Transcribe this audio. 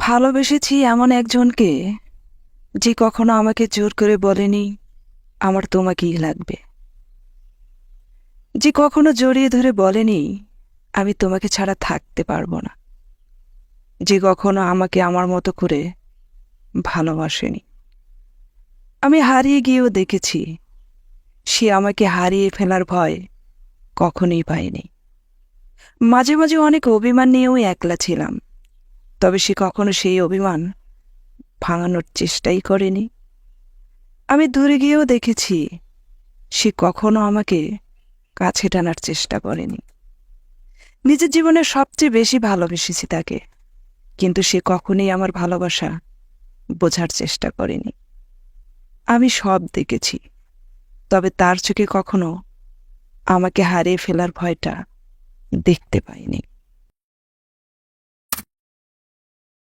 ভালোবেসেছি এমন একজনকে যে কখনো আমাকে জোর করে বলেনি আমার তোমাকেই লাগবে, যে কখনো জড়িয়ে ধরে বলেনি আমি তোমাকে ছাড়া থাকতে পারবো না, যে কখনো আমাকে আমার মতো করে ভালোবাসেনি। আমি হারিয়ে গিয়েও দেখেছি সে আমাকে হারিয়ে ফেলার ভয় কখনোই পায়নি। মাঝে মাঝে অনেক অভিমান নিয়েও একলা ছিলাম, তবে সে কখনো সেই অভিমান ভাঙানোর চেষ্টাই করেনি। আমি দূরে গিয়েও দেখেছি সে কখনো আমাকে কাছে টানার চেষ্টা করেনি। নিজের জীবনে সবচেয়ে বেশি ভালোবেসেছি তাকে, কিন্তু সে কখনোই আমার ভালোবাসা বোঝার চেষ্টা করেনি। আমি সব দেখেছি, তবে তার চোখে কখনো আমাকে হারিয়ে ফেলার ভয়টা দেখতে পাইনি।